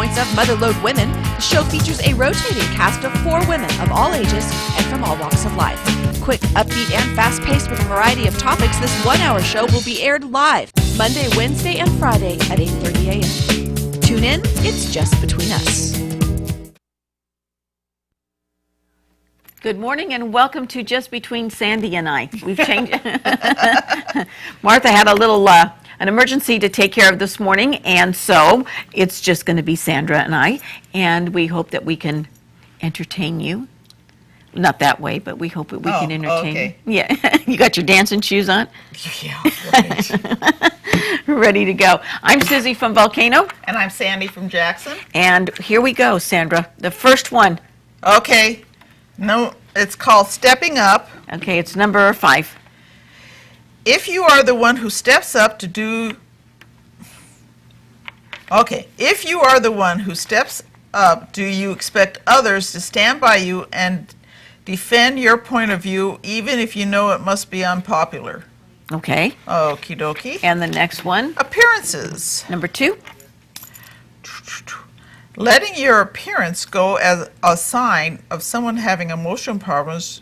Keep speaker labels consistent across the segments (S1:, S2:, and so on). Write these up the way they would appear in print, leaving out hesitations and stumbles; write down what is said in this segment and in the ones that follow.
S1: Points of Motherlode Women, the show features a rotating cast of 4 women of all ages and from all walks of life. Quick, upbeat, and fast-paced with a variety of topics, this 1-hour show will be aired live Monday, Wednesday, and Friday at 8:30 a.m. Tune in, it's Just Between Us.
S2: Good morning and welcome to Just Between Sandy and I. We've changed. Martha had a little an emergency to take care of this morning, and so it's just going to be Sandra and I, and we hope that we can entertain you. Not that way, but we hope that we can entertain you. Yeah. You got your dancing shoes on?
S3: Yeah, right.
S2: Ready to go. I'm Susie from Volcano.
S3: And I'm Sandy from Jackson.
S2: And here we go, Sandra. The first one.
S3: Okay. No, it's called Stepping Up.
S2: Okay, it's number 5.
S3: If you are the one who steps up to do... Okay. If you are the one who steps up, do you expect others to stand by you and defend your point of view, even if you know it must be unpopular?
S2: Okay.
S3: Okie dokie.
S2: And the next one.
S3: Appearances.
S2: Number 2.
S3: Letting your appearance go as a sign of someone having emotional problems.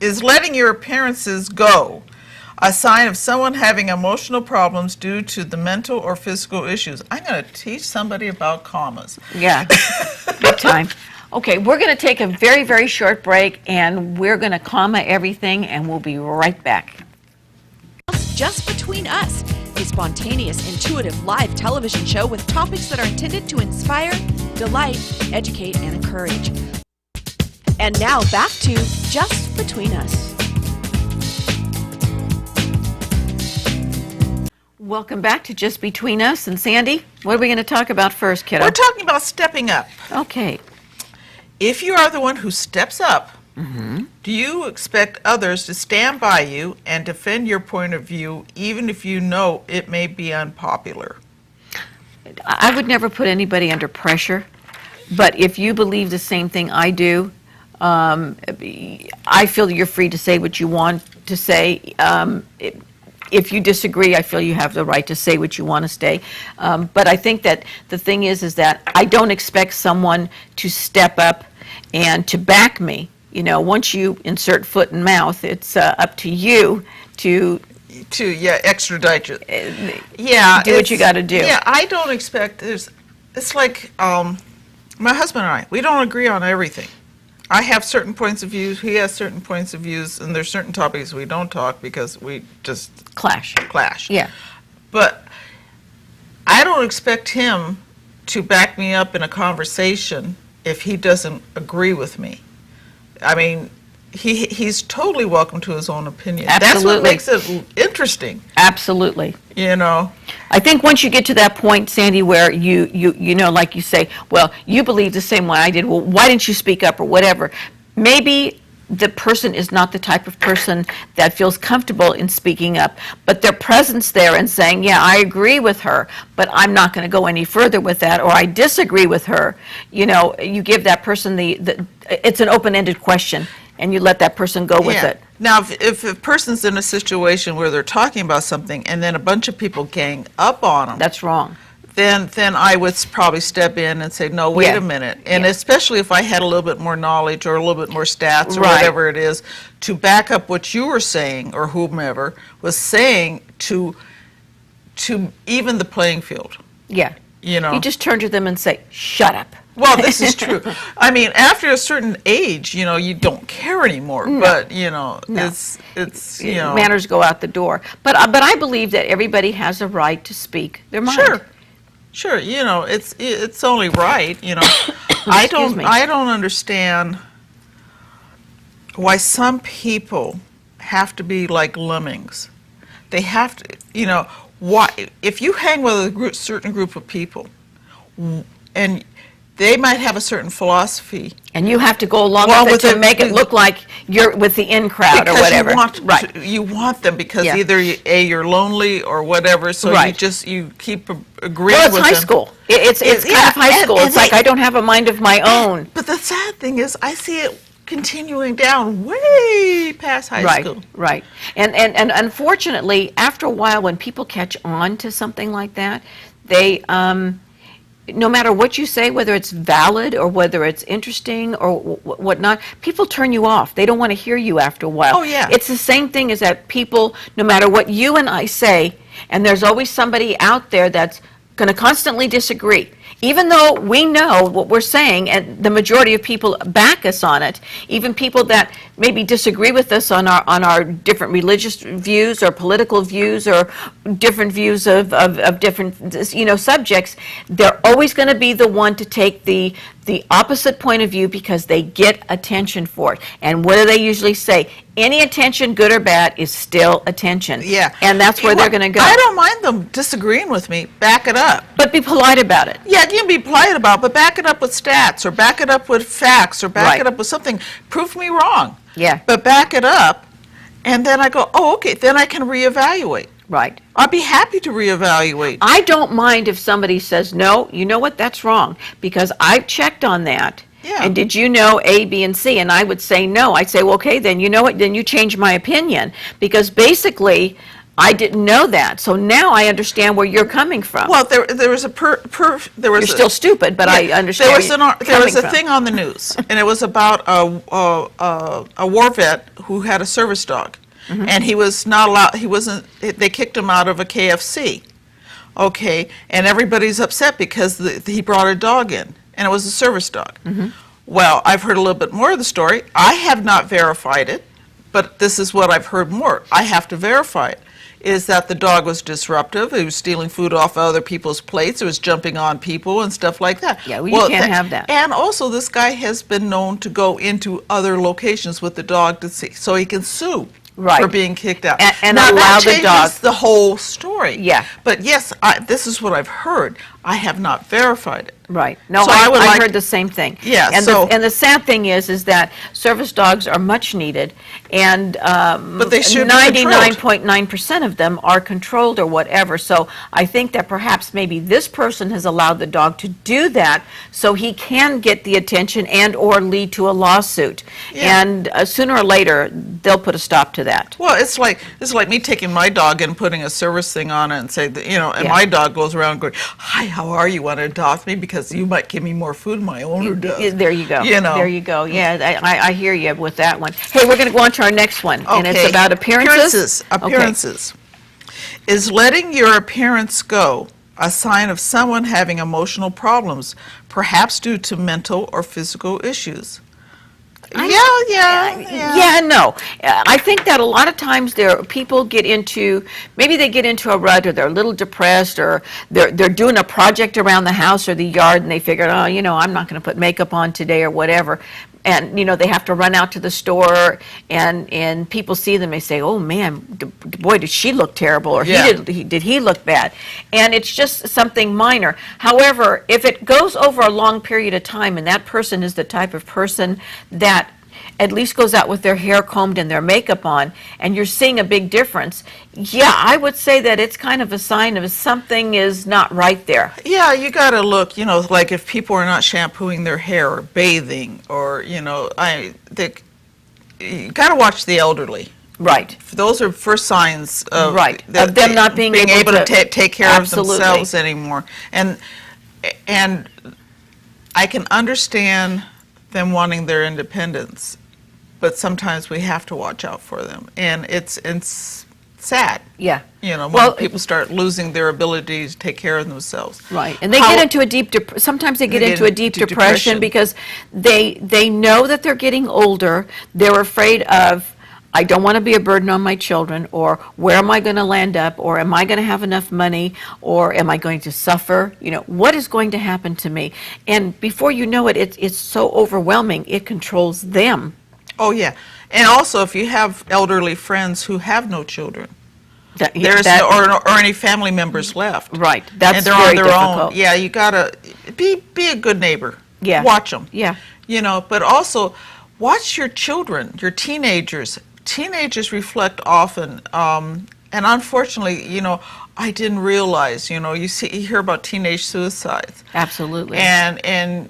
S3: Is letting your appearances go a sign of someone having emotional problems due to the mental or physical issues? I'm going to teach somebody about commas.
S2: Yeah, big time. Okay, we're going to take a very, very short break, and we're going to comma everything, and we'll be right back.
S1: Just Between Us, a spontaneous, intuitive live television show with topics that are intended to inspire, delight, educate, and encourage. And now back to Just Between Us.
S2: Welcome back to Just Between Us. And Sandy, what are we going to talk about first, kiddo?
S3: We're talking about stepping up.
S2: Okay.
S3: If you are the one who steps up,
S2: Mm-hmm.
S3: do you expect others to stand by you and defend your point of view, even if you know it may be unpopular?
S2: I would never put anybody under pressure, but if you believe the same thing I do, I feel you're free to say what you want to say. If you disagree, I feel you have the right to say what you want to say. But I think that the thing is that I don't expect someone to step up and to back me. You know, once you insert foot and mouth, it's up to you to
S3: extradite you.
S2: Do what you got to do.
S3: Yeah, I don't expect it's like my husband and I, we don't agree on everything. I have certain points of view, he has certain points of views, and there's certain topics we don't talk because we just
S2: clash.
S3: Yeah. But I don't expect him to back me up in a conversation if he doesn't agree with me. I mean, he's totally welcome to his own opinion.
S2: Absolutely.
S3: That's what makes it interesting.
S2: Absolutely.
S3: You know.
S2: I think once you get to that point, Sandy, where you know, like you say, well, you believe the same way I did. Well, why didn't you speak up or whatever? Maybe the person is not the type of person that feels comfortable in speaking up, but their presence there and saying, yeah, I agree with her, but I'm not going to go any further with that, or I disagree with her. You know, you give that person it's an open-ended question, and you let that person go with it.
S3: Now, if a person's in a situation where they're talking about something and then a bunch of people gang up on them,
S2: that's wrong.
S3: Then I would probably step in and say, no, wait a minute. And especially if I had a little bit more knowledge or a little bit more stats or whatever it is to back up what you were saying or whomever was saying to even the playing field.
S2: Yeah.
S3: You know.
S2: You just turn to them and say, shut up.
S3: Well, this is true. I mean, after a certain age, you know, you don't care anymore. No. But, you know, it's you know.
S2: Manners go out the door. But I believe that everybody has a right to speak their mind.
S3: Sure, you know, it's only right, you know. I don't understand why some people have to be like lemmings. They have to, you know, why if you hang with a certain group of people and they might have a certain philosophy.
S2: And you have to go along with it to make it look like you're with the in crowd or whatever.
S3: You want them because either you're lonely or whatever, so you keep agreeing with them.
S2: Well, it's high school. It's kind of high school. It's like I don't have a mind of my own.
S3: But the sad thing is I see it continuing down way past high school.
S2: Right. And unfortunately, after a while, when people catch on to something like that, they no matter what you say, whether it's valid or whether it's interesting or whatnot, people turn you off. They don't want to hear you after a while.
S3: Oh, yeah.
S2: It's the same thing as that people, no matter what you and I say, and there's always somebody out there that's going to constantly disagree. Even though we know what we're saying, and the majority of people back us on it, even people that maybe disagree with us on our different religious views or political views or different views of different subjects, they're always going to be the one to take the opposite point of view because they get attention for it. And what do they usually say? Any attention, good or bad, is still attention.
S3: Yeah.
S2: And that's where they're going to go.
S3: I don't mind them disagreeing with me. Back it up.
S2: But be polite about it.
S3: Yeah, you can be polite about it, but back it up with stats or back it up with facts or back it up with something. Prove me wrong.
S2: Yeah.
S3: But back it up, and then I go, oh, okay, then I can reevaluate.
S2: Right.
S3: I'll be happy to reevaluate.
S2: I don't mind if somebody says, no, you know what, that's wrong, because I've checked on that.
S3: Yeah.
S2: And did you know A, B, and C? And I would say no. I'd say, well, okay, then you know what, then you change my opinion, because basically I didn't know that. So now I understand where you're coming from.
S3: Well, there was a
S2: You're still stupid, but I understand
S3: there was a thing on the news, and it was about a war vet who had a service dog. Mm-hmm. And he was not allowed, they kicked him out of a KFC. Okay, and everybody's upset because he brought a dog in, and it was a service dog. Mm-hmm. Well, I've heard a little bit more of the story. I have not verified it, but this is what I've heard more. I have to verify it. Is that the dog was disruptive. He was stealing food off other people's plates. It was jumping on people and stuff like that.
S2: Yeah, well, you can't have that.
S3: And also, this guy has been known to go into other locations with the dog to see, so he can sue.
S2: Right.
S3: For being kicked out.
S2: And
S3: now,
S2: allow
S3: that
S2: the dog.
S3: changes the whole story.
S2: Yeah.
S3: But yes, this is what I've heard. I have not verified it.
S2: Right. No,
S3: So
S2: I heard the same thing.
S3: Yeah,
S2: And,
S3: so-
S2: and the sad thing is that service dogs are much needed, and
S3: But they should be controlled.
S2: 99.9% of them are controlled or whatever. So I think that perhaps maybe this person has allowed the dog to do that so he can get the attention and or lead to a lawsuit.
S3: Yeah.
S2: And sooner or later, they'll put a stop to that.
S3: Well, it's like me taking my dog and putting a service thing on it and say that, and
S2: Yeah.
S3: my dog goes around going, "Hi, how are you? Want to adopt me because you might give me more food than my owner does."
S2: There you go.
S3: You know.
S2: There you go. Yeah, I hear you with that one. Hey, we're going to go on to our next one, and it's
S3: Okay.
S2: about appearances.
S3: Appearances. Is letting your appearance go a sign of someone having emotional problems, perhaps due to mental or physical issues?
S2: Yeah, no. I think that a lot of times people get into, maybe they get into a rut, or they're a little depressed, or they're doing a project around the house or the yard, and they figure, oh, I'm not going to put makeup on today or whatever. And, they have to run out to the store, and people see them, they say, oh, man, boy, did she look terrible, or
S3: Yeah.
S2: did he look bad? And it's just something minor. However, if it goes over a long period of time, and that person is the type of person that at least goes out with their hair combed and their makeup on, and you're seeing a big difference, yeah, I would say that it's kind of a sign of something is not right there.
S3: Yeah, you got to look, like if people are not shampooing their hair or bathing or, you got to watch the elderly.
S2: Right.
S3: Those are first signs of,
S2: Right, of them not being
S3: able
S2: able
S3: to
S2: to-
S3: take care
S2: Absolutely.
S3: of themselves anymore. And I can understand them wanting their independence, but sometimes we have to watch out for them. And it's sad.
S2: Yeah.
S3: When
S2: Well,
S3: people start losing their ability to take care of themselves.
S2: Right, and they get into a deep, sometimes they get into a deep depression because they know that they're getting older, they're afraid of, I don't want to be a burden on my children, or where am I going to land up, or am I going to have enough money, or am I going to suffer? What is going to happen to me? And before you know it, it's so overwhelming, it controls them.
S3: Oh, yeah. And also, if you have elderly friends who have no children, or any family members left.
S2: Right, that's
S3: and they're
S2: very
S3: on their
S2: difficult.
S3: own. Yeah, you gotta be a good neighbor.
S2: Yeah.
S3: Watch them.
S2: Yeah.
S3: But also watch your children, your teenagers. Teenagers reflect often, and unfortunately, I didn't realize. You hear about teenage suicides.
S2: Absolutely.
S3: And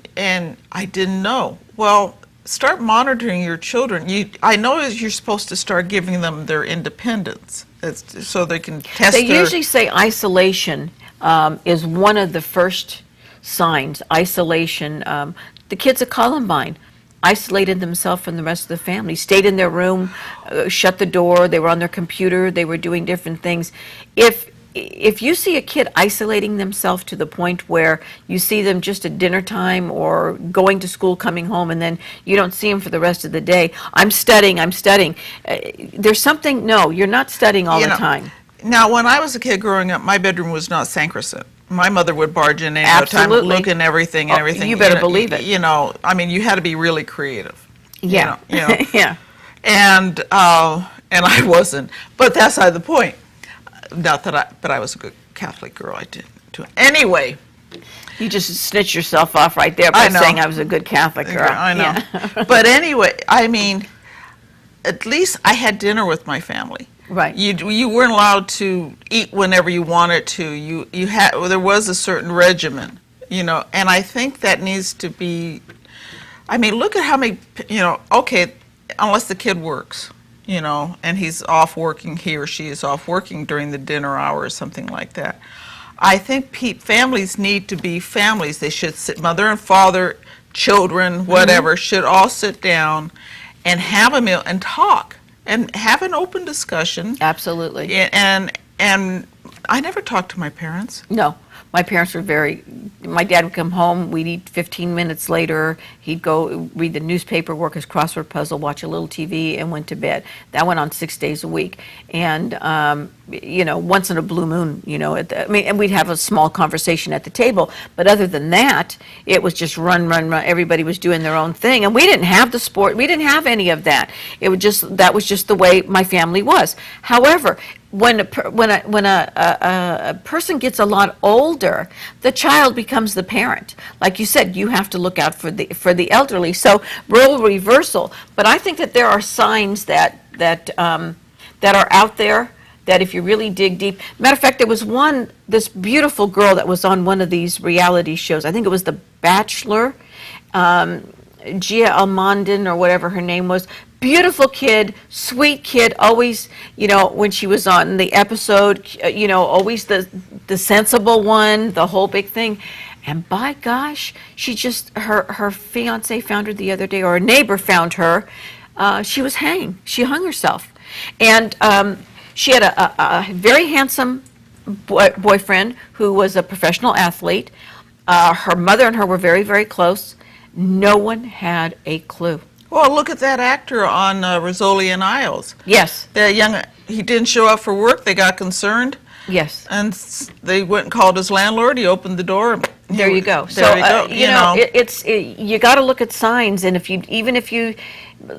S3: I didn't know. Well, start monitoring your children. I know you're supposed to start giving them their independence, so they can test.
S2: They usually say isolation is one of the first signs, isolation. The kids at Columbine isolated themselves from the rest of the family, stayed in their room, shut the door, they were on their computer, they were doing different things. If you see a kid isolating themselves to the point where you see them just at dinner time or going to school, coming home, and then you don't see them for the rest of the day, I'm studying. There's something, no, you're not studying all the time.
S3: Now, when I was a kid growing up, my bedroom was not sacrosanct. My mother would barge in any time, look in everything and everything.
S2: You better believe it.
S3: You know, I mean, you had to be really creative.
S2: Yeah.
S3: You know.
S2: Yeah.
S3: And I wasn't. But that's not the point. Not that but I was a good Catholic girl. I didn't do it. Anyway.
S2: You just snitched yourself off right there by saying I was a good Catholic girl.
S3: I know.
S2: Yeah.
S3: But anyway, I mean, at least I had dinner with my family.
S2: Right.
S3: You weren't allowed to eat whenever you wanted to. You had there was a certain regimen, you know, and I think that needs to be. I mean, look at how many, you know. Okay, unless the kid works, you know, and he's off working, he or she is off working during the dinner hour or something like that. I think families need to be families. They should sit, mother and father, children, whatever, should all sit down and have a meal and talk. And have an open discussion.
S2: Absolutely.
S3: And I never talked to my parents.
S2: No. My parents were my dad would come home, we'd eat 15 minutes later, he'd go read the newspaper, work his crossword puzzle, watch a little TV, and went to bed. That went on 6 days a week. And, you know, once in a blue moon, you know, and we'd have a small conversation at the table. But other than that, it was just run. Everybody was doing their own thing. And we didn't have the sport. We didn't have any of that. That was just the way my family was. However, when a person gets a lot older, the child becomes the parent. Like you said, you have to look out for the elderly. So role reversal. But I think that there are signs that are out there that if you really dig deep. Matter of fact, there was this beautiful girl that was on one of these reality shows. I think it was The Bachelor. Gia Almondin or whatever her name was. Beautiful kid, sweet kid, always, you know, when she was on the episode, you know, always the sensible one, the whole big thing. And by gosh, her fiance found her the other day, or a neighbor found her. She was hanging. She hung herself. And she had a very handsome boyfriend who was a professional athlete. Her mother and her were very, very close. No one had a clue.
S3: Well, look at that actor on Rizzoli and Isles.
S2: Yes.
S3: He didn't show up for work. They got concerned.
S2: Yes.
S3: And they went and called his landlord. He opened the door.
S2: There you go.
S3: There you go.
S2: You know, you got to look at signs, and even if you,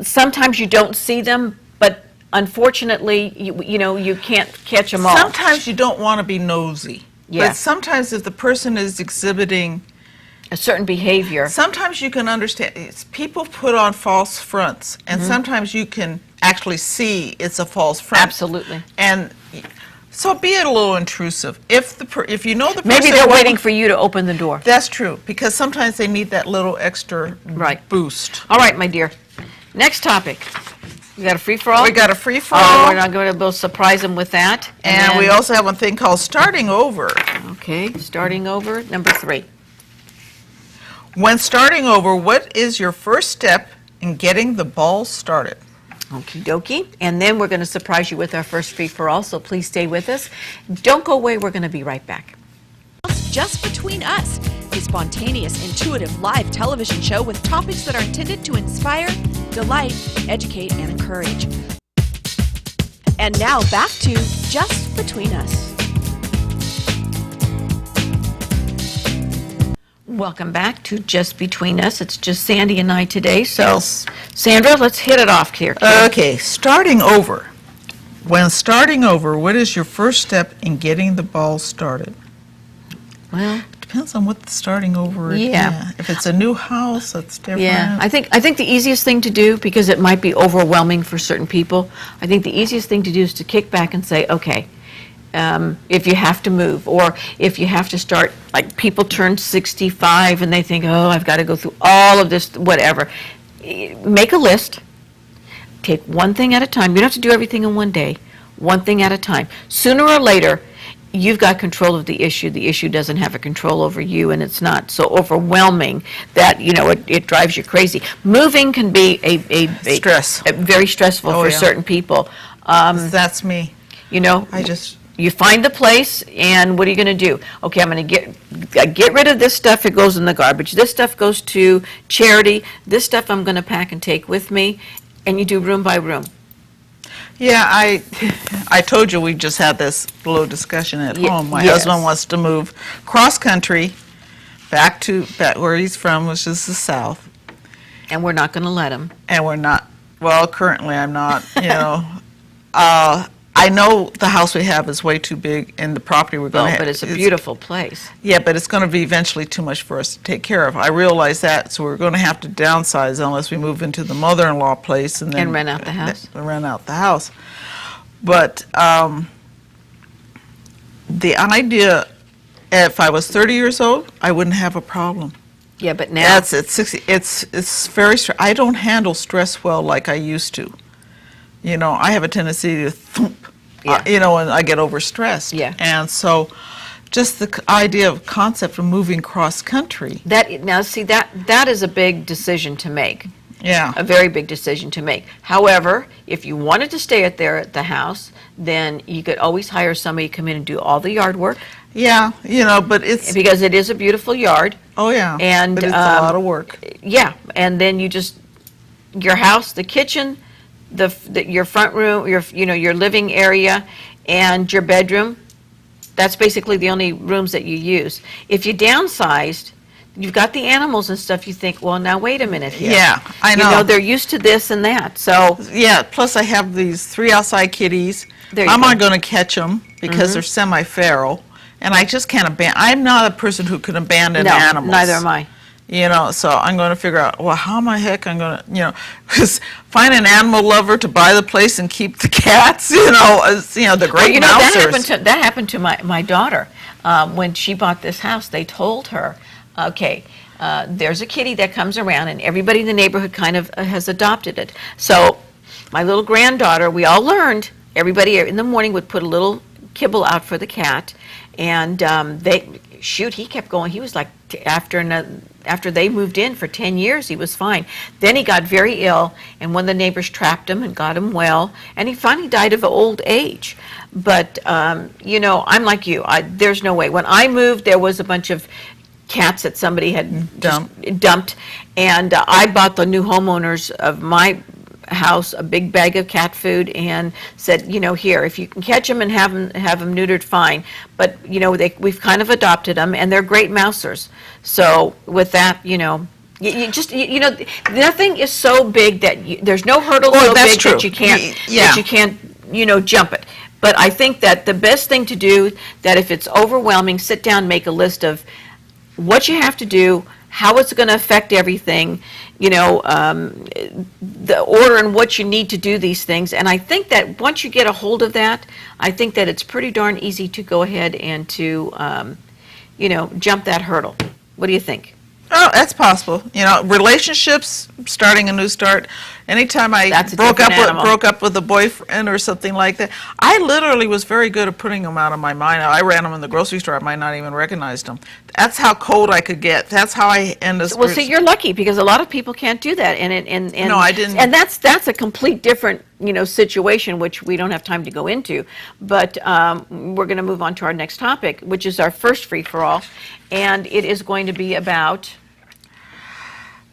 S2: sometimes you don't see them, but unfortunately, you know, you can't catch them all.
S3: Sometimes you don't want to be nosy.
S2: Yeah.
S3: But sometimes if the person is exhibiting
S2: a certain behavior.
S3: Sometimes you can understand. People put on false fronts, and sometimes you can actually see it's a false front.
S2: Absolutely.
S3: And so be a little intrusive. If you know the person,
S2: maybe they're waiting for you to open the door.
S3: That's true, because sometimes they need that little extra boost.
S2: All right, my dear. Next topic. We got a free-for-all?
S3: We got a free-for-all.
S2: Oh, we're not going to surprise them with that.
S3: And we also have one thing called starting over.
S2: Okay, starting over, number 3.
S3: When starting over, what is your first step in getting the ball started?
S2: Okie dokie. And then we're going to surprise you with our first free-for-all, so please stay with us. Don't go away. We're going to be right back.
S1: Just Between Us, a spontaneous, intuitive live television show with topics that are intended to inspire, delight, educate, and encourage. And now back to Just Between Us.
S2: Welcome back to Just Between Us. It's just Sandy and I today. So,
S3: Yes.
S2: Sandra, let's hit it off here.
S3: Okay, starting over. When starting over, what is your first step in getting the ball started?
S2: Well,
S3: depends on what the starting over is.
S2: Yeah.
S3: If it's a new house, that's different.
S2: Yeah, I think the easiest thing to do, because it might be overwhelming for certain people, I think the easiest thing to do is to kick back and say, okay, if you have to move, or if you have to start, like people turn 65 and they think, oh, I've got to go through all of this, whatever. Make a list. Take one thing at a time. You don't have to do everything in one day. One thing at a time. Sooner or later, you've got control of the issue doesn't have a control over you, and it's not so overwhelming that, it drives you crazy. Moving can be
S3: Stress.
S2: very stressful for
S3: yeah.
S2: certain people.
S3: That's me.
S2: You find the place, and what are you going to do? Okay, I'm going to get rid of this stuff. It goes in the garbage. This stuff goes to charity. This stuff I'm going to pack and take with me, and you do room by room.
S3: Yeah, I told you we just had this little discussion at home. My husband wants to move cross country back where he's from, which is the South.
S2: And we're not going to let him.
S3: And we're not. Well, currently I'm not. I know the house we have is way too big, and the property we're going to have.
S2: But it's a beautiful place.
S3: Yeah, but it's going to be eventually too much for us to take care of. I realize that, so we're going to have to downsize unless we move into the mother-in-law place and then
S2: rent out the house.
S3: Rent out the house. But the idea, if I was 30 years old, I wouldn't have a problem.
S2: Yeah, but now
S3: That's at 60. It's very. I don't handle stress well like I used to. I have a tendency to thump, and I get overstressed.
S2: Yeah.
S3: And so just the idea of concept of moving cross country.
S2: that is a big decision to make.
S3: Yeah.
S2: A very big decision to make. However, if you wanted to stay at the house, then you could always hire somebody to come in and do all the yard work.
S3: Yeah, but it's.
S2: Because it is a beautiful yard.
S3: Oh, yeah.
S2: And
S3: but it's a lot of work.
S2: Yeah, and then your house, the kitchen, your front room, your living area, and your bedroom. That's basically the only rooms that you use. If you downsized, you've got the animals and stuff. You think, well, now wait a minute here.
S3: Yeah, I know.
S2: They're used to this and that. So
S3: yeah. Plus, I have these 3 outside kitties. I'm not going to catch them because they're semi-feral, and I just can't abandon. I'm not a person who can abandon animals.
S2: Neither am I.
S3: So I'm going to figure out, well, how my heck I'm going to, find an animal lover to buy the place and keep the cats, the great mousers.
S2: That happened to my daughter. When she bought this house, they told her, okay, there's a kitty that comes around, and everybody in the neighborhood kind of has adopted it. So my little granddaughter, we all learned, everybody in the morning would put a little kibble out for the cat, and he kept going. He was like, after they moved in for 10 years, he was fine. Then he got very ill, and one of the neighbors trapped him and got him well, and he finally died of old age. But, I'm like you. There's no way. When I moved, there was a bunch of cats that somebody had dumped, and I bought the new homeowners of my house a big bag of cat food and said, here, if you can catch them and have them neutered, fine. But we've kind of adopted them, and they're great mousers. So with that, nothing is so big that there's no hurdle so big
S3: true.
S2: that you can't jump it. But I think that the best thing to do, that if it's overwhelming, sit down, make a list of what you have to do, how it's going to affect everything, the order in what you need to do these things. And I think that once you get a hold of that, I think that it's pretty darn easy to go ahead and to, jump that hurdle. What do you think?
S3: Oh, that's possible. Relationships, starting a new start. Anytime I broke up with a boyfriend or something like that, I literally was very good at putting them out of my mind. I ran them in the grocery store. I might not even recognize them. That's how cold I could get. That's how I end up.
S2: Well, see, you're lucky because a lot of people can't do that, and
S3: no, I didn't.
S2: And that's a complete different situation, which we don't have time to go into. But we're going to move on to our next topic, which is our first free for all, and it is going to be about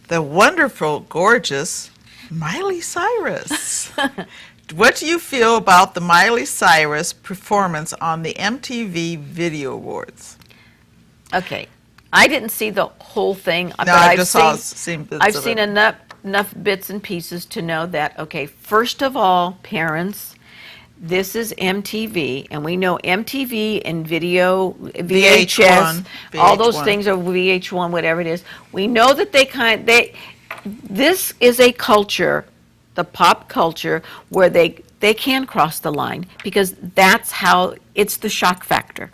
S3: the wonderful, gorgeous Miley Cyrus. What do you feel about the Miley Cyrus performance on the MTV Video Awards?
S2: Okay, I didn't see the whole thing, but
S3: I've seen
S2: enough bits and pieces to know that, okay, first of all, parents, this is MTV, and we know MTV and video, VHS, all those things are VH1, whatever it is. We know that this is a culture, the pop culture, where they can cross the line, because that's how, it's the shock factor.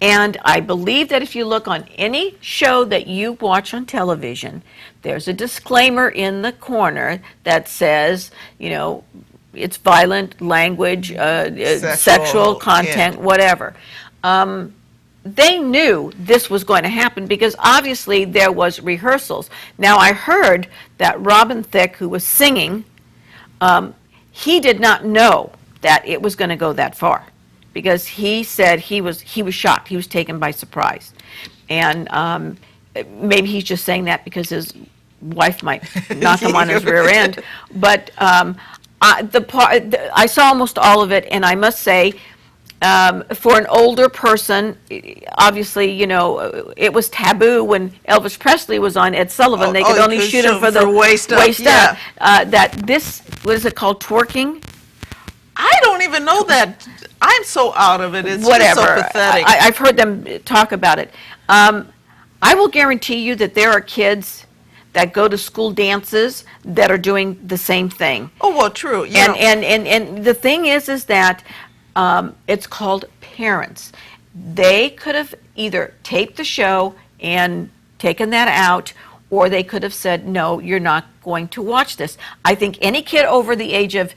S2: And I believe that if you look on any show that you watch on television, there's a disclaimer in the corner that says, it's violent language, sexual content, whatever. they knew this was going to happen because obviously there was rehearsals. Now I heard that Robin Thicke, who was singing, he did not know that it was going to go that far because he said he was shocked. He was taken by surprise. And maybe he's just saying that because his wife might knock him on his rear end. But I saw almost all of it, and I must say, for an older person, obviously, you know, it was taboo when Elvis Presley was on Ed Sullivan. They could only shoot him for the waist up.
S3: Yeah.
S2: That this, what is it called, twerking?
S3: I don't even know that. I'm so out of it. It's
S2: Whatever.
S3: just so pathetic.
S2: I've heard them talk about it. I will guarantee you that there are kids that go to school dances that are doing the same thing.
S3: Oh, well, true.
S2: And the thing is that it's called parents. They could have either taped the show and taken that out, or they could have said, no, you're not going to watch this. I think any kid over the age of,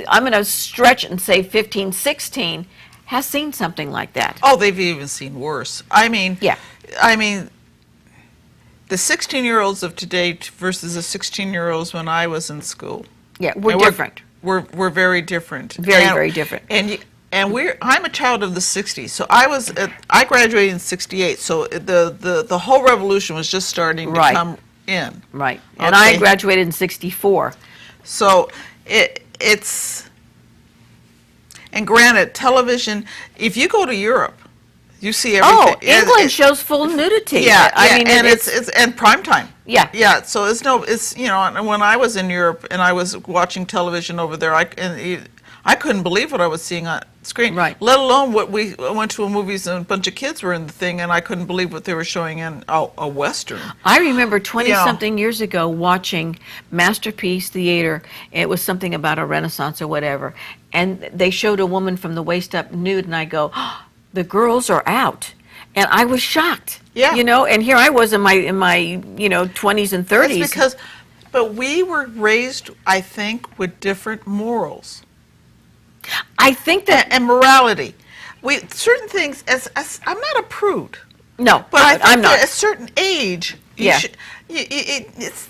S2: I'm going to stretch and say 15, 16, has seen something like that.
S3: Oh, they've even seen worse. I mean,
S2: yeah.
S3: I mean, the 16-year-olds of today versus the 16-year-olds when I was in school.
S2: Yeah, we're different.
S3: We're very different.
S2: Very different.
S3: And I'm a child of the 60s. So I graduated in 68. So the whole revolution was just starting to come in.
S2: Right. And I graduated in 64.
S3: So it's, and granted, television, if you go to Europe, you see everything.
S2: Oh, England shows full nudity.
S3: Yeah,
S2: I mean,
S3: and it's and prime time.
S2: Yeah.
S3: Yeah, so it's you know, and when I was in Europe and I was watching television over there, I couldn't believe what I was seeing on screen.
S2: Right.
S3: Let alone what we went to a movies and a bunch of kids were in the thing, and I couldn't believe what they were showing in a Western.
S2: I remember 20-something years ago watching Masterpiece Theater. It was something about a Renaissance or whatever, and they showed a woman from the waist up nude, and I go, oh, the girls are out. And I was shocked.
S3: Yeah.
S2: You know, and here I was in my 20s and 30s.
S3: That's because, but we were raised, I think, with different morals.
S2: I think that,
S3: and morality. Certain things, as I'm not a prude.
S2: No,
S3: but I think
S2: I'm not.
S3: At a certain age, it's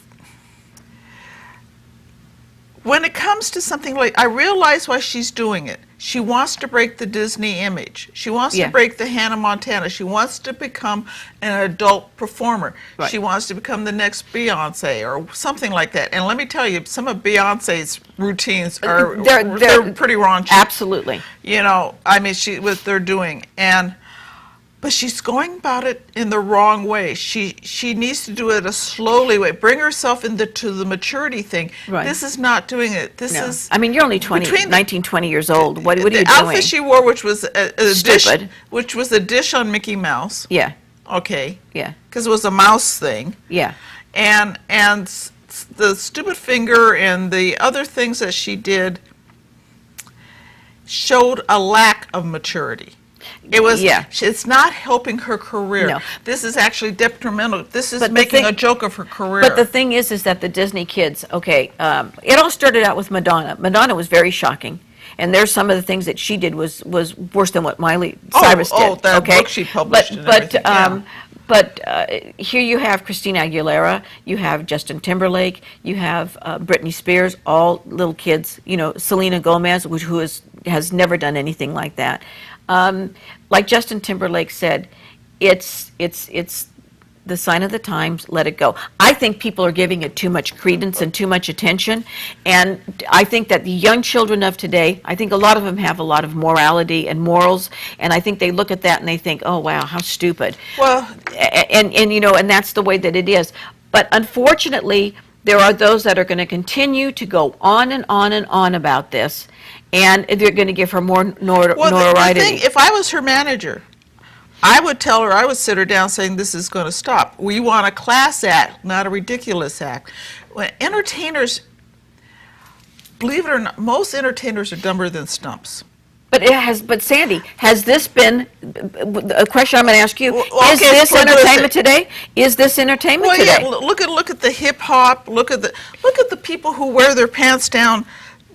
S3: when it comes to something like, I realize why she's doing it. She wants to break the Disney image. She wants to break the Hannah Montana. She wants to become an adult performer.
S2: Right.
S3: She wants to become the next Beyonce or something like that. And let me tell you, some of Beyonce's routines are they're pretty raunchy.
S2: Absolutely.
S3: You know, I mean, what they're doing, but she's going about it in the wrong way. She needs to do it a slowly way. Bring herself to the maturity thing.
S2: Right.
S3: This is not doing it. This is.
S2: I mean, you're only 19, 20 years old. What are you doing?
S3: The outfit she wore, which was a dish,
S2: Stupid.
S3: which was a dish on Mickey Mouse.
S2: Yeah.
S3: Okay.
S2: Yeah.
S3: Because it was a mouse thing.
S2: Yeah.
S3: And the stupid finger and the other things that she did showed a lack of maturity. It was.
S2: Yeah.
S3: It's not helping her career.
S2: No.
S3: This is actually detrimental. This is making a joke of her career.
S2: But the thing is that the Disney kids, it all started out with Madonna. Madonna was very shocking. And there's some of the things that she did was worse than what Miley Cyrus did.
S3: Oh, that book she published
S2: But here you have Christina Aguilera, you have Justin Timberlake, you have Britney Spears, all little kids. You know, Selena Gomez, who has never done anything like that. Like Justin Timberlake said, it's the sign of the times. Let it go. I think people are giving it too much credence and too much attention, and I think that the young children of today, I think a lot of them have a lot of morality and morals, and I think they look at that and they think, oh wow, how stupid.
S3: Well,
S2: and that's the way that it is. But unfortunately, there are those that are going to continue to go on and on and on about this, and they're going to give her more notoriety.
S3: The thing, if I was her manager, I would tell her, I would sit her down saying, this is going to stop. We want a class act, not a ridiculous act. When entertainers, believe it or not, most entertainers are dumber than stumps.
S2: But Sandy, has this been a question I'm going to ask you?
S3: Well,
S2: is this entertainment today? Is this entertainment today?
S3: Yeah, look at the hip hop. Look at the people who wear their pants down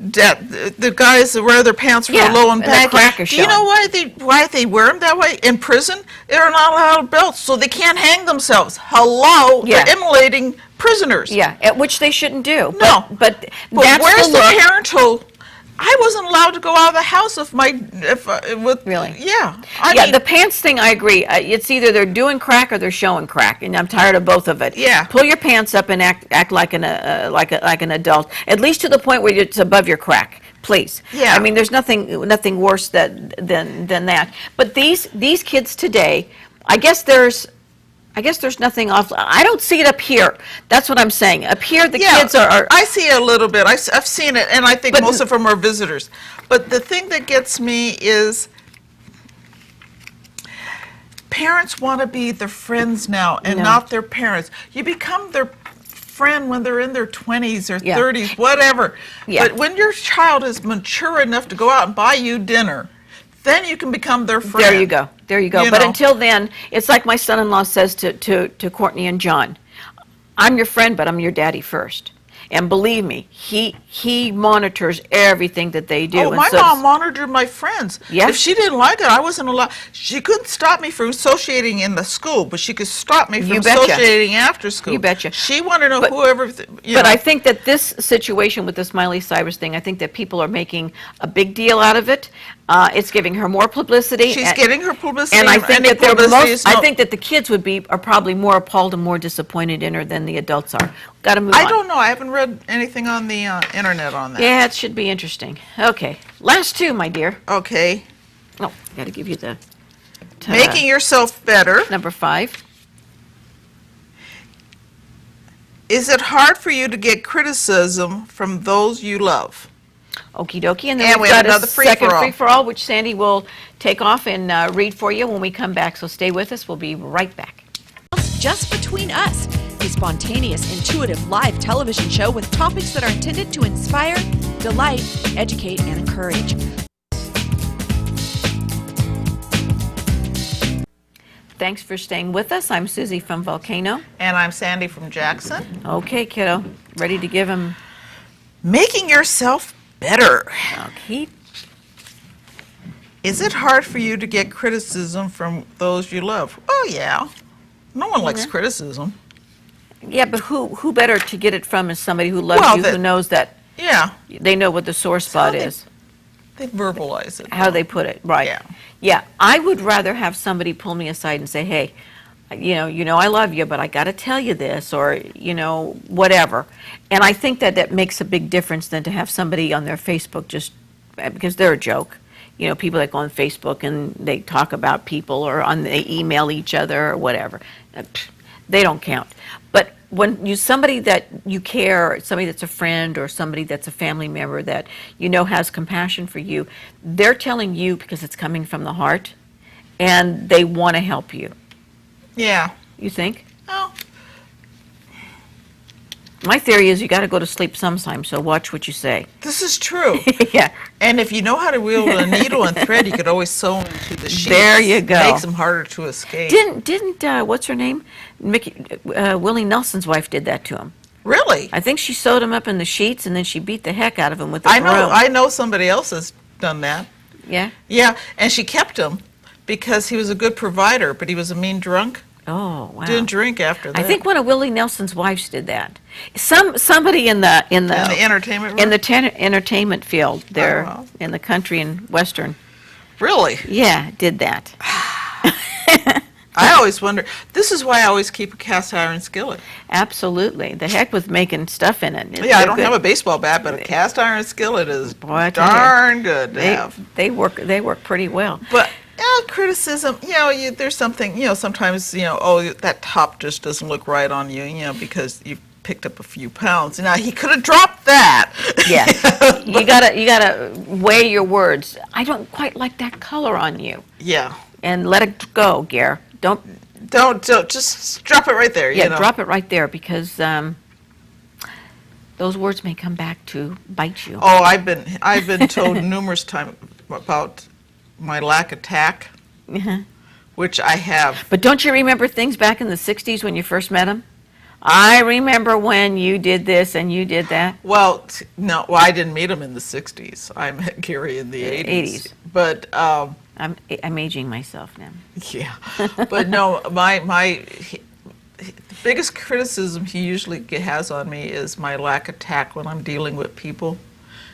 S3: the guys that wear their pants real
S2: Yeah,
S3: low and
S2: and their
S3: baggy.
S2: crack is
S3: Do you know
S2: showing.
S3: why they wear them that way? In prison, they're not allowed belts, so they can't hang themselves. Hello,
S2: Yeah.
S3: they're immolating prisoners.
S2: Yeah, which they shouldn't do.
S3: No,
S2: but
S3: but
S2: that's
S3: where's
S2: the
S3: the
S2: look.
S3: parental? I wasn't allowed to go out of the house with
S2: Really?
S3: Yeah,
S2: Yeah,
S3: mean,
S2: the pants thing, I agree. It's either they're doing crack or they're showing crack, and I'm tired of both of it.
S3: Yeah.
S2: Pull your pants up and act like an adult, at least to the point where it's above your crack, please.
S3: Yeah.
S2: I mean, there's nothing worse than that. But these kids today, I guess there's nothing off. I don't see it up here. That's what I'm saying. Up here, the kids are.
S3: I see it a little bit. I've seen it, and I think
S2: But-
S3: most of them are visitors. But the thing that gets me is parents want to be their friends now and
S2: No.
S3: not their parents. You become their friend when they're in their 20s or
S2: Yeah.
S3: 30s, whatever.
S2: Yeah.
S3: But when your child is mature enough to go out and buy you dinner, then you can become their friend.
S2: There you go. There you go.
S3: You
S2: But
S3: know.
S2: until then, it's like my son-in-law says to Courtney and John, I'm your friend, but I'm your daddy first. And believe me, he monitors everything that they do.
S3: Oh,
S2: And
S3: my
S2: so-
S3: mom monitored my friends.
S2: Yeah?
S3: If she didn't like it, I wasn't allowed. She couldn't stop me from associating in the school, but she could stop me from
S2: You betcha.
S3: associating after school.
S2: You betcha.
S3: She wanted to know
S2: But-
S3: whoever.
S2: But I think that this situation with this Miley Cyrus thing, I think that people are making a big deal out of it. It's giving her more publicity.
S3: she's getting her publicity.
S2: And I think
S3: any
S2: that they're
S3: publicity is
S2: I
S3: no-
S2: think that the kids are probably more appalled and more disappointed in her than the adults are. Got to move on.
S3: I don't know. I haven't read anything on the internet on that.
S2: Yeah, it should be interesting. Okay, last two, my dear.
S3: Okay.
S2: Oh, got to give you the
S3: Making yourself better.
S2: number 5.
S3: Is it hard for you to get criticism from those you love?
S2: Okie dokie, and then
S3: And
S2: we've
S3: we have
S2: got a
S3: another
S2: second
S3: free-for-all.
S2: free-for-all, which Sandy will take off and read for you when we come back. So stay with us. We'll be right back.
S1: Just Between Us, a spontaneous, intuitive live television show with topics that are intended to inspire, delight, educate, and encourage.
S2: Thanks for staying with us. I'm Susie from Volcano.
S3: And I'm Sandy from Jackson.
S2: Okay, kiddo, ready to give him.
S3: Making yourself better.
S2: Okay.
S3: Is it hard for you to get criticism from those you love? Oh, yeah. No one likes criticism.
S2: Yeah, but who better to get it from is somebody who loves
S3: Well,
S2: you, who knows that
S3: Yeah,
S2: they know what the sore spot
S3: they-
S2: is,
S3: they verbalize it.
S2: how they put it. Right.
S3: Yeah.
S2: Yeah, I would rather have somebody pull me aside and say, "Hey, you know, I love you, but I got to tell you this," or whatever. And I think that makes a big difference than to have somebody on their Facebook just because they're a joke. People that go on Facebook and they talk about people or they email each other or whatever. They don't count. But when somebody that you care, somebody that's a friend or somebody that's a family member that has compassion for you, they're telling you because it's coming from the heart and they want to help you.
S3: Yeah.
S2: You think?
S3: Oh,
S2: My theory is you got to go to sleep sometime, so watch what you say.
S3: this is true.
S2: Yeah.
S3: And if you know how to wield a needle and thread, you could always sew them into the sheets.
S2: There you go.
S3: Makes them harder to escape.
S2: Didn't what's her name? Willie Nelson's wife did that to him.
S3: Really?
S2: I think she sewed him up in the sheets and then she beat the heck out of him with the
S3: I know.
S2: broom.
S3: I know somebody else has done that.
S2: Yeah.
S3: Yeah, and she kept him because he was a good provider, but he was a mean drunk.
S2: Oh wow.
S3: Didn't drink after that.
S2: I think one of Willie Nelson's wives did that. Somebody in the
S3: in the entertainment room.
S2: in the entertainment field there
S3: wow.
S2: in the country and western.
S3: Really?
S2: Yeah, did that.
S3: I always wonder. This is why I always keep a cast iron skillet.
S2: Absolutely. The heck with making stuff in it.
S3: Yeah, I don't have a baseball bat, but a cast iron skillet is
S2: Boy, I tell you,
S3: darn good to have.
S2: They work pretty well.
S3: But criticism, there's something, sometimes, oh, that top just doesn't look right on you, because you picked up a few pounds. Now he could have dropped that.
S2: Yeah. you gotta weigh your words. I don't quite like that color on you.
S3: Yeah.
S2: And let it go, Gare. Don't
S3: Just drop it right there.
S2: Yeah, drop it right there because those words may come back to bite you.
S3: Oh, I've been told numerous times about my lack of tact, which I have.
S2: But don't you remember things back in the 60s when you first met him? I remember when you did this and you did that.
S3: Well, no, well, I didn't meet him in the 60s. I met Gary in the 80s. But
S2: I'm aging myself now.
S3: yeah, but no, the biggest criticism he usually has on me is my lack of tact when I'm dealing with people,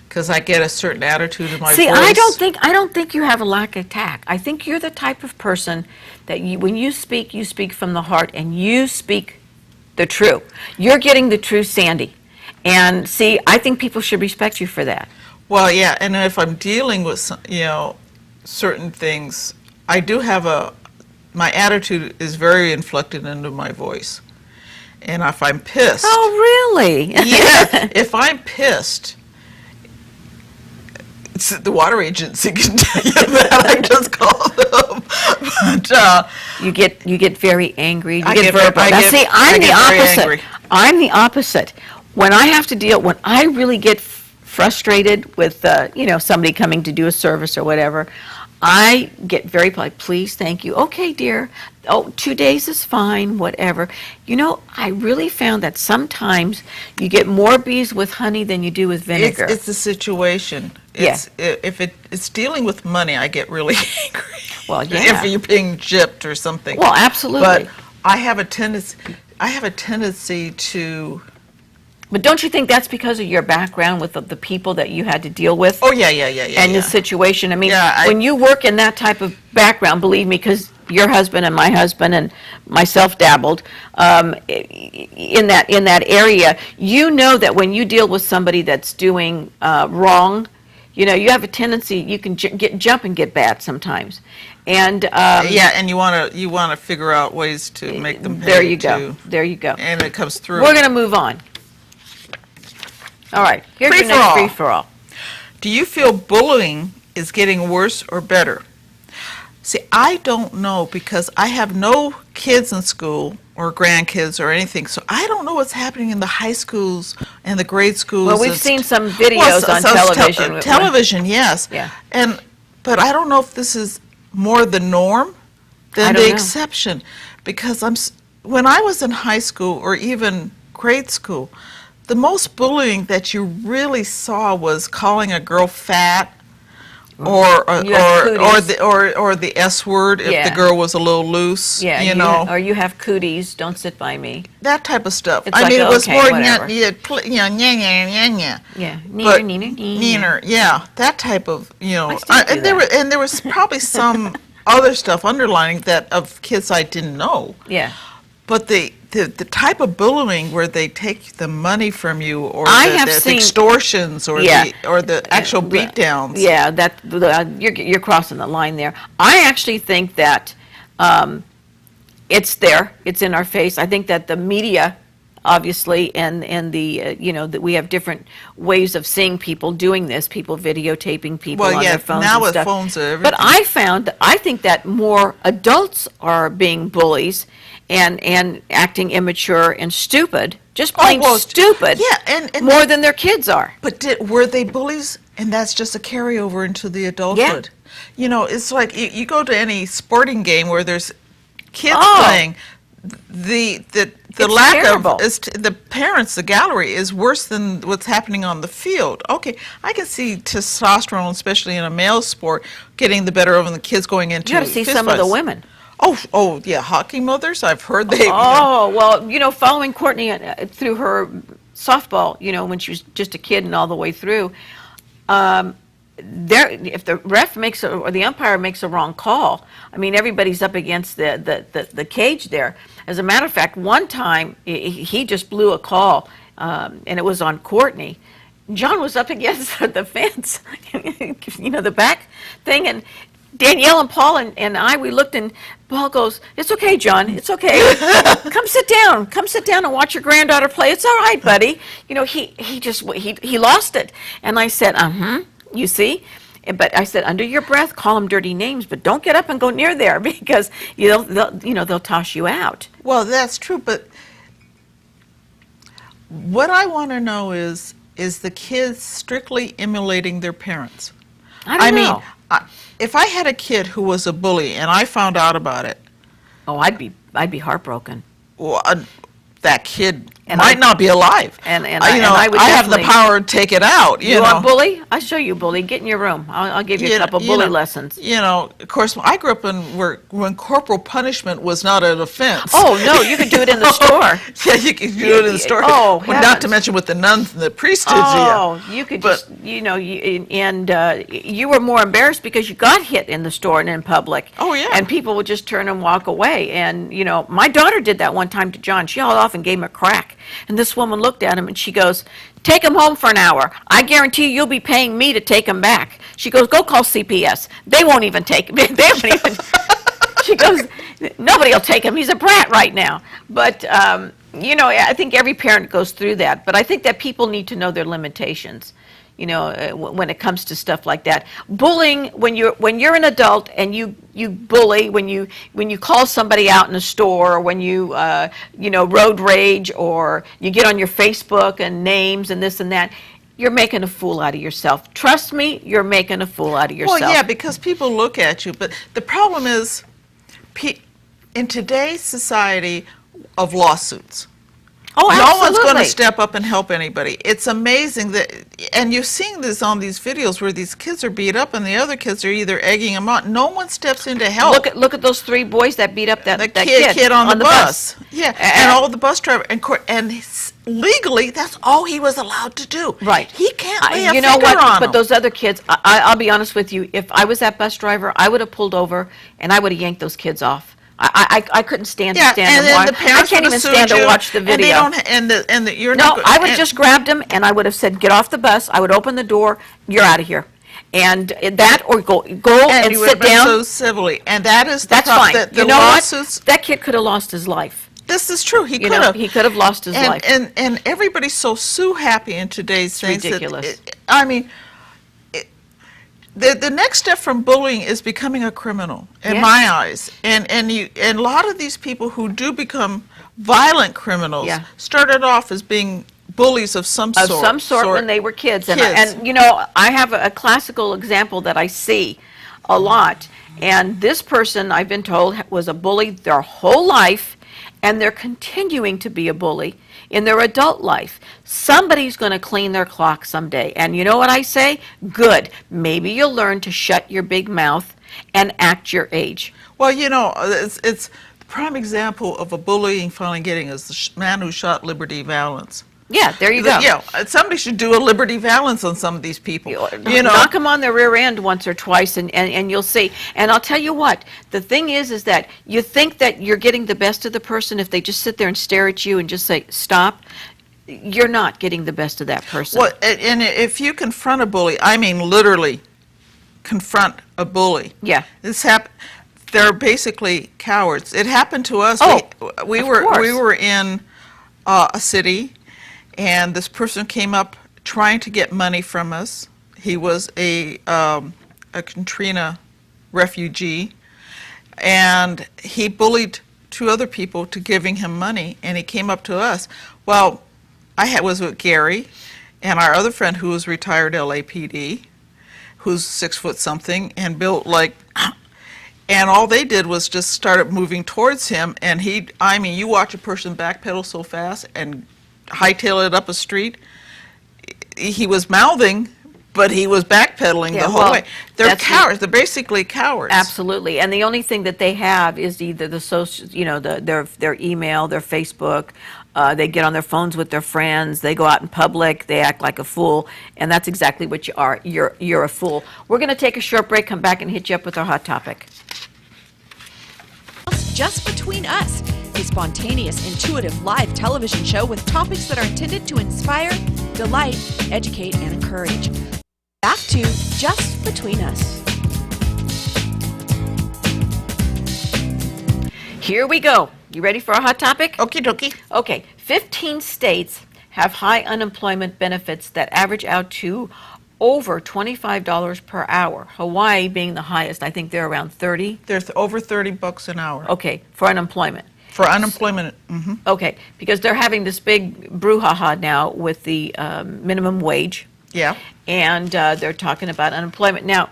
S3: because I get a certain attitude in my
S2: See,
S3: voice.
S2: I don't think you have a lack of tact. I think you're the type of person that when you speak from the heart, and you speak the truth. You're getting the true Sandy. And see, I think people should respect you for that.
S3: Well, yeah, and if I'm dealing with certain things, I do have my attitude is very inflected into my voice. And if I'm pissed.
S2: Oh, really?
S3: Yeah, if I'm pissed, the water agency can tell you that. I just called them. But
S2: you get very angry. You
S3: I
S2: get verbal. See,
S3: I
S2: I'm the
S3: get very
S2: opposite.
S3: angry.
S2: I'm the opposite. When I really get frustrated with somebody coming to do a service or whatever, I get very polite. Please, thank you. Okay, dear. Oh, 2 days is fine, whatever. I really found that sometimes you get more bees with honey than you do with vinegar.
S3: It's the situation. If it's dealing with money, I get really angry.
S2: Well, yeah.
S3: If you're being gypped or something.
S2: Well, absolutely.
S3: But I have a tendency to.
S2: But don't you think that's because of your background with the people that you had to deal with?
S3: Oh, yeah.
S2: And the situation. I mean,
S3: Yeah,
S2: when you work in that type of background, believe me, because your husband and my husband and myself dabbled in that area, you know that when you deal with somebody that's doing wrong, you have a tendency, you can jump and get bad sometimes. And
S3: and you want to figure out ways to make them pay.
S2: There you go. There you go.
S3: And it comes through.
S2: We're going to move on. All right, here's your next free-for-all.
S3: Do you feel bullying is getting worse or better? See, I don't know, because I have no kids in school or grandkids or anything, so I don't know what's happening in the high schools and the grade schools.
S2: Well, we've seen some videos on television.
S3: Television, yes.
S2: Yeah.
S3: But I don't know if this is more the norm than the exception, because when I was in high school or even grade school, the most bullying that you really saw was calling a girl fat, or the S word if the girl was a little loose.
S2: Yeah, or you have cooties. Don't sit by me.
S3: That type of stuff.
S2: It's
S3: it was more
S2: whatever.
S3: Yeah, neener, yeah, that type of and there was probably some other stuff underlining that of kids I didn't know.
S2: Yeah.
S3: But the type of bullying where they take the money from you, or the extortions, or the actual beatdowns.
S2: Yeah, you're crossing the line there. I actually think that it's there. It's in our face. I think that the media, obviously, and the that we have different ways of seeing people doing this. People videotaping people on their phones.
S3: Now
S2: and
S3: with
S2: stuff.
S3: phones and everything.
S2: But I think that more adults are being bullies and acting immature and stupid, just plain stupid.
S3: Yeah, and
S2: more than their kids are.
S3: But were they bullies? And that's just a carryover into the adulthood. Yeah. It's like you go to any sporting game where there's kids playing. The lack
S2: terrible.
S3: of the parents, the gallery is worse than what's happening on the field. Okay, I can see testosterone, especially in a male sport, getting the better of the kids going into.
S2: You got to see some of the women.
S3: Oh, yeah, hockey mothers. I've heard they.
S2: Oh, well, following Courtney through her softball, when she was just a kid and all the way through, if the ref or the umpire makes a wrong call, I mean, everybody's up against the cage there. As a matter of fact, one time he just blew a call, and it was on Courtney. John was up against the fence, the back thing, and Danielle and Paul and I, we looked, and Paul goes, "It's okay, John, it's okay. Come sit down and watch your granddaughter play. It's all right, buddy." He lost it. And I said, you see? But I said, under your breath, call them dirty names, but don't get up and go near there, because they'll toss you out.
S3: Well, that's true, but what I want to know is the kids strictly emulating their parents?
S2: I mean,
S3: if I had a kid who was a bully and I found out about it,
S2: I'd be heartbroken.
S3: Well, that kid
S2: And
S3: might not be alive.
S2: And
S3: I
S2: would
S3: have the
S2: definitely-
S3: power to take it out.
S2: You want bully? I'll show you bully. Get in your room. I'll give you a couple bully lessons.
S3: Of course, I grew up when corporal punishment was not an offense.
S2: Oh, no, you could do it in the store.
S3: Yeah, you could do it in the store.
S2: Oh,
S3: Well, not to mention with the nuns and the priesthoods.
S2: Oh, you could just, you were more embarrassed because you got hit in the store and in public.
S3: Oh, yeah.
S2: And people would just turn and walk away. And, my daughter did that one time to John. She hauled off and gave him a crack. And this woman looked at him and she goes, "Take him home for an hour. I guarantee you'll be paying me to take him back." She goes, "Go call CPS. They won't even take him." They haven't even. She goes, "Nobody will take him. He's a brat right now." But, I think every parent goes through that. But I think that people need to know their limitations, when it comes to stuff like that. Bullying, when you're an adult and you bully, when you call somebody out in a store, or when you road rage, or you get on your Facebook and names and this and that, you're making a fool out of yourself. Trust me, you're making a fool out of yourself.
S3: Well, yeah, because people look at you. But the problem is, in today's society of lawsuits,
S2: Oh,
S3: no one's
S2: absolutely.
S3: going to step up and help anybody. It's amazing that, and you're seeing this on these videos where these kids are beat up and the other kids are either egging them on. No one steps in to help.
S2: Look at those 3 boys that beat up that
S3: kid on the bus. Yeah, and all the bus driver and legally, that's all he was allowed to do.
S2: Right.
S3: He can't lay a
S2: You know
S3: finger
S2: what?
S3: on
S2: But
S3: him.
S2: those other kids, I'll be honest with you. If I was that bus driver, I would have pulled over and I would have yanked those kids off. I couldn't stand to stand
S3: and
S2: and
S3: then
S2: watch.
S3: the parents
S2: I can't
S3: would
S2: even
S3: have sued
S2: stand to
S3: you,
S2: watch the video.
S3: And you're
S2: No,
S3: not.
S2: I would have just grabbed him and I would have said, "Get off the bus." I would open the door. "You're out of here." And that, or go and
S3: you would
S2: sit
S3: have been
S2: down.
S3: so civilly, and that is the
S2: That's
S3: problem.
S2: fine.
S3: The
S2: You know
S3: lawsuits,
S2: what? That kid could have lost his life.
S3: This is true. He
S2: You
S3: could
S2: know,
S3: have.
S2: he could have lost his life.
S3: And everybody's so happy in today's things. that
S2: ridiculous.
S3: The next step from bullying is becoming a criminal, in
S2: Yes.
S3: my eyes. And a lot of these people who do become violent criminals
S2: Yeah.
S3: started off as being bullies of some
S2: Of
S3: sort.
S2: some sort when they were kids. And
S3: Kids.
S2: I have a classical example that I see a lot. And this person, I've been told, was a bully their whole life, and they're continuing to be a bully in their adult life. Somebody's going to clean their clock someday. And you know what I say? Good. Maybe you'll learn to shut your big mouth and act your age.
S3: Well, it's the prime example of a bullying finally getting is the man who shot Liberty Valance.
S2: Yeah, there you go.
S3: Yeah, somebody should do a Liberty Valance on some of these people.
S2: Knock them on their rear end once or twice, and you'll see. And I'll tell you what, the thing is that you think that you're getting the best of the person if they just sit there and stare at you and just say, "Stop." You're not getting the best of that person.
S3: Well, and if you confront a bully, I mean literally confront a bully.
S2: Yeah.
S3: They're basically cowards. It happened to us.
S2: Oh,
S3: we
S2: of
S3: were
S2: course.
S3: in a city, and this person came up trying to get money from us. He was a Katrina refugee, and he bullied 2 other people to giving him money, and he came up to us. Well, was with Gary and our other friend who was retired LAPD, who's 6 foot something and built like, and all they did was just started moving towards him, and you watch a person backpedal so fast and hightail it up a street. He was mouthing, but he was backpedaling the whole way. They're cowards. They're basically cowards.
S2: Absolutely. And the only thing that they have is either the social, their email, their Facebook. They get on their phones with their friends. They go out in public. They act like a fool, and that's exactly what you are. You're a fool. We're going to take a short break. Come back and hit you up with our hot topic.
S1: Just Between Us, a spontaneous, intuitive live television show with topics that are intended to inspire, delight, educate, and encourage. Back to Just Between Us.
S2: Here we go. You ready for our hot topic?
S3: Okie dokie.
S2: Okay. 15 states have high unemployment benefits that average out to over $25 per hour. Hawaii being the highest. I think they're around 30.
S3: There's over $30 an hour
S2: Okay, for unemployment.
S3: for unemployment.
S2: Okay, because they're having this big brouhaha now with the minimum wage,
S3: Yeah.
S2: and they're talking about unemployment. Now,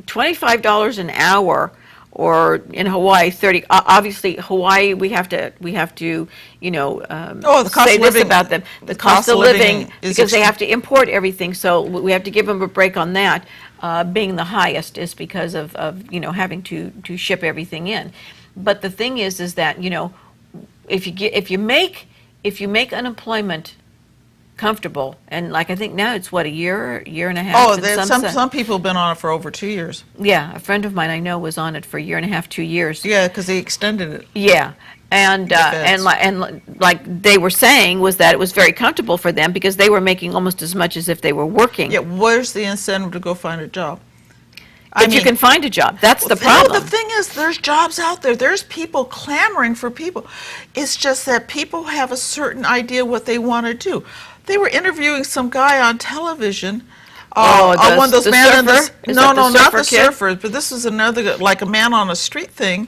S2: $25 an hour or in Hawaii 30. Obviously, Hawaii, we have to
S3: the cost
S2: say
S3: of
S2: this
S3: living-
S2: about them. The cost of living,
S3: is
S2: because they
S3: extreme.
S2: have to import everything, so we have to give them a break on that. Being the highest is because of having to ship everything in. But the thing is that if you make unemployment comfortable, and like I think now it's what, a year and a half.
S3: Oh,
S2: in
S3: some people have been on it for over 2 years.
S2: Yeah, a friend of mine I know was on it for a year and a half, 2 years.
S3: Yeah, because they extended it.
S2: Yeah, and like they were saying was that it was very comfortable for them because they were making almost as much as if they were working.
S3: Yeah, where's the incentive to go find a job?
S2: But you can find a job. That's the
S3: No,
S2: problem.
S3: the thing is, there's jobs out there. There's people clamoring for people. It's just that people have a certain idea what they want to do. They were interviewing some guy on television. One of those
S2: the
S3: man in the
S2: surfer? Is that the
S3: not
S2: surfer
S3: the
S2: kid?
S3: surfers, but this is another, like a man on a street thing.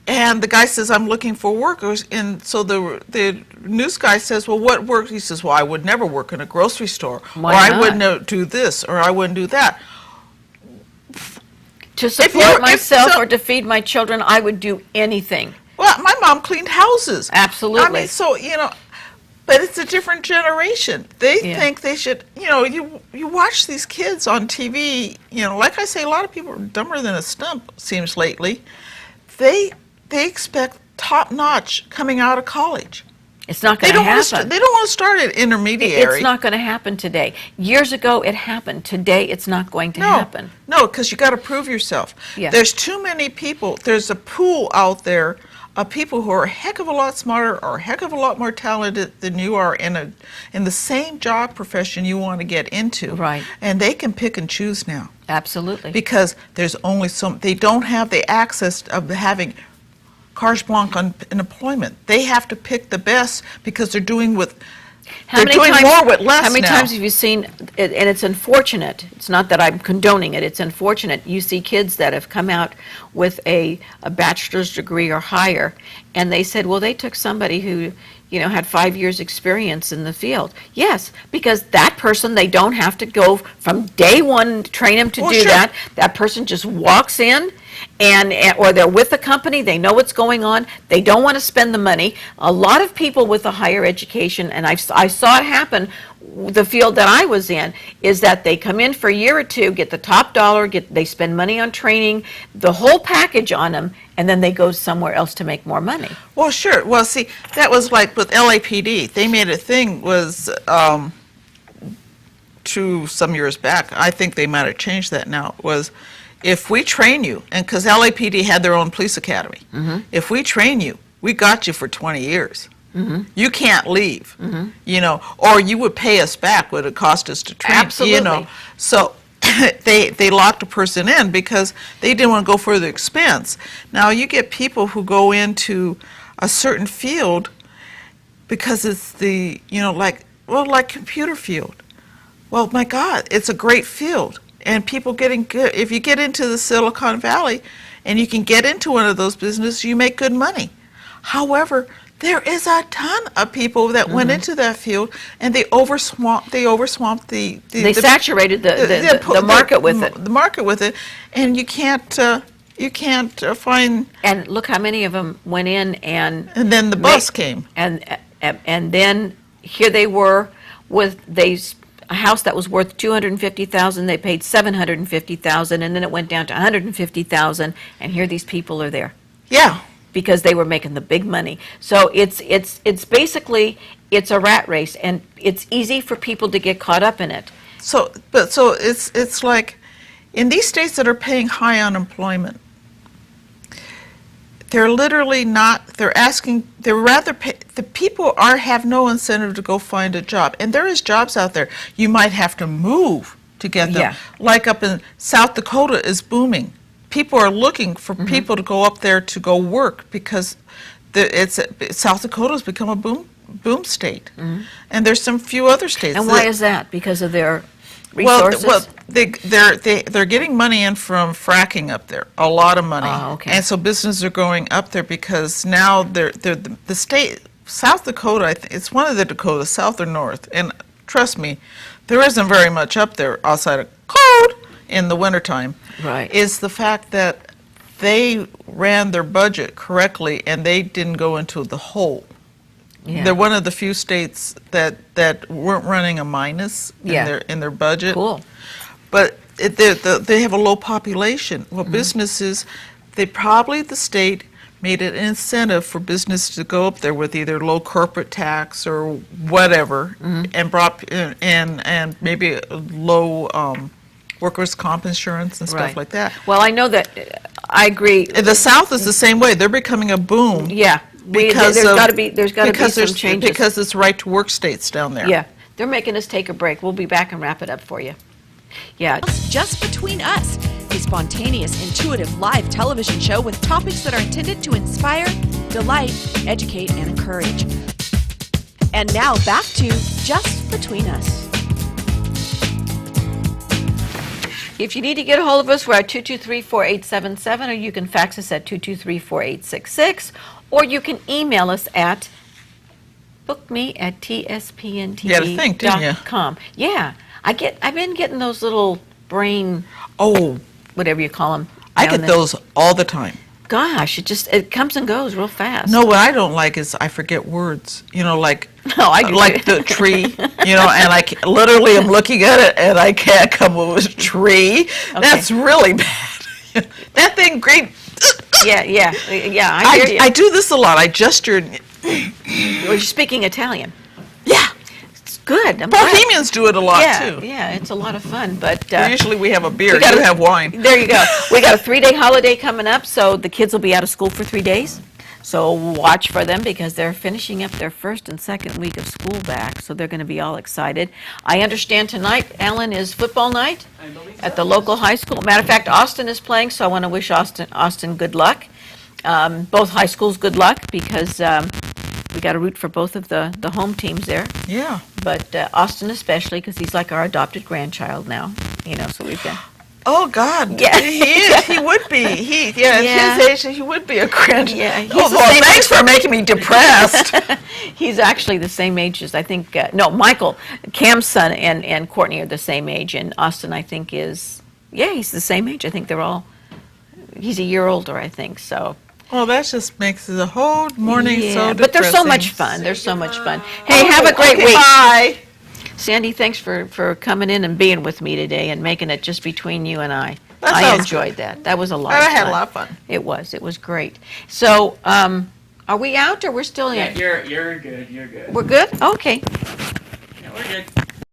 S3: And the guy says, I'm looking for workers. And so the news guy says, well, what work? He says, well, I would never work in a grocery store.
S2: Why
S3: or I
S2: not?
S3: wouldn't do this, or I wouldn't do that.
S2: To
S3: you're-
S2: support
S3: if
S2: myself
S3: so-
S2: or to feed my children, I would do anything.
S3: Well, my mom cleaned houses.
S2: Absolutely.
S3: I mean, so, but it's a different generation. They
S2: Yeah.
S3: think they should, you watch these kids on TV, like I say, a lot of people are dumber than a stump, seems lately. They expect top notch coming out of college.
S2: It's not
S3: They
S2: going to
S3: don't want to.
S2: happen.
S3: They don't want to start at intermediary.
S2: It's not going to happen today. Years ago, it happened. Today, it's not going to happen.
S3: No, because you got to prove yourself.
S2: Yeah.
S3: There's too many people. There's a pool out there of people who are a heck of a lot smarter or a heck of a lot more talented than you are in the same job profession you want to get into.
S2: Right.
S3: And they can pick and choose now
S2: Absolutely.
S3: because there's only some. They don't have the access of having carte blanche on employment. They have to pick the best because they're doing with. They're doing more with less
S2: How many
S3: now.
S2: times have you seen, and it's unfortunate, it's not that I'm condoning it, it's unfortunate, you see kids that have come out with a bachelor's degree or higher, and they said, well, they took somebody who, had 5 years experience in the field. Yes, because that person, they don't have to go from day one, train them to
S3: Well,
S2: do
S3: sure.
S2: that. That person just walks in, or they're with the company, they know what's going on, they don't want to spend the money. A lot of people with a higher education, and I saw it happen, the field that I was in, is that they come in for a year or two, get the top dollar, they spend money on training, the whole package on them, and then they go somewhere else to make more money.
S3: Well, sure. Well, see, that was like with LAPD. They made a thing was some years back. I think they might have changed that now. Was if we train you, and because LAPD had their own police academy, if we train you, we got you for 20 years. You can't leave, or you would pay us back what it cost us to train.
S2: Absolutely.
S3: So they locked a person in because they didn't want to go for the expense. Now you get people who go into a certain field because it's the like computer field. Well, my God, it's a great field, and people getting good. If you get into the Silicon Valley, and you can get into one of those businesses, you make good money. However, there is a ton of people that went into that field and they overswamped the
S2: They saturated the market with it.
S3: The market with it, and you can't find.
S2: And look how many of them went in and
S3: And then the bus came.
S2: and then here they were with a house that was worth $250,000, they paid $750,000, and then it went down to $150,000, and here these people are there
S3: Yeah.
S2: because they were making the big money. So it's basically it's a rat race, and it's easy for people to get caught up in it.
S3: So it's like in these states that are paying high unemployment, they're literally not. The people have no incentive to go find a job, and there is jobs out there. You might have to move to get them.
S2: Yeah.
S3: Like up in South Dakota is booming. People are looking for people to go up there to go work because South Dakota's become a boom state, and there's some few other states.
S2: And why is that? Because of their resources?
S3: Well, they're getting money in from fracking up there, a lot of money.
S2: Oh, okay.
S3: And so businesses are going up there because now the state, South Dakota, I think it's one of the Dakotas, south or north, and trust me, there isn't very much up there outside of cold in the wintertime.
S2: Right.
S3: Is the fact that they ran their budget correctly and they didn't go into the hole.
S2: Yeah.
S3: They're one of the few states that weren't running a minus in their budget.
S2: Cool.
S3: But they have a low population. Well, businesses, the state made it an incentive for business to go up there with either low corporate tax or whatever, and brought and maybe low workers' comp insurance and stuff
S2: Right.
S3: like that.
S2: Well, I know that, I agree.
S3: And the South is the same way. They're becoming a boom.
S2: Yeah.
S3: Because
S2: there's
S3: of-
S2: got to be some changes.
S3: Because it's right to work states down there.
S2: Yeah, they're making us take a break. We'll be back and wrap it up for you. Yeah.
S1: Just Between Us, a spontaneous, intuitive live television show with topics that are intended to inspire, delight, educate, and encourage. And now back to Just Between Us.
S2: If you need to get a hold of us, we're at 223-4877, or you can fax us at 223-4866, or you can email us at bookme@tspntv.com.
S3: You had to think, didn't you?
S2: Yeah, I've been getting those little brain,
S3: Oh,
S2: whatever you call them.
S3: I get those all the time.
S2: Gosh, it comes and goes real fast.
S3: No, what I don't like is I forget words. Like
S2: No, I do.
S3: like the tree, and I literally am looking at it and I can't come up with tree. That's really bad. That thing, great.
S2: Yeah. I hear you.
S3: I do this a lot. I gesture.
S2: You're speaking Italian.
S3: Yeah.
S2: It's good. I'm glad.
S3: Bohemians do it a lot too.
S2: Yeah, it's a lot of fun. But
S3: Usually we have a beer.
S2: gotta-
S3: You have wine.
S2: there you go. We got a 3-day holiday coming up, so the kids will be out of school for 3 days. So watch for them because they're finishing up their first and second week of school back, so they're going to be all excited. I understand tonight, Alan, is football night at the local high school. Matter of fact, Austin is playing, so I want to wish Austin good luck. Both high schools good luck because we got to root for both of the home teams there.
S3: Yeah.
S2: But Austin especially because he's like our adopted grandchild now, so we've been.
S3: Oh God.
S2: Yeah.
S3: He is. He would be. At his age, he would be a grandchild.
S2: Yeah, he's
S3: Oh,
S2: the
S3: well,
S2: same
S3: thanks for making me depressed.
S2: He's actually the same age as, I think, Michael, Cam's son and Courtney are the same age, and Austin, I think, he's the same age. I think he's a year older, I think, so.
S3: Well, that just makes the whole morning so depressing.
S2: but they're so much fun. They're so much fun. Hey, have a great
S3: Okay,
S2: week.
S3: Bye.
S2: Sandy, thanks for coming in and being with me today and making it just between you and I.
S3: That
S2: I
S3: sounds
S2: enjoyed that. That was a lot
S3: I
S2: of fun.
S3: had a lot of fun.
S2: It was great. So, are we out or we're still in?
S4: Yeah, you're good. You're good.
S2: We're good? Okay.
S4: Yeah, we're good.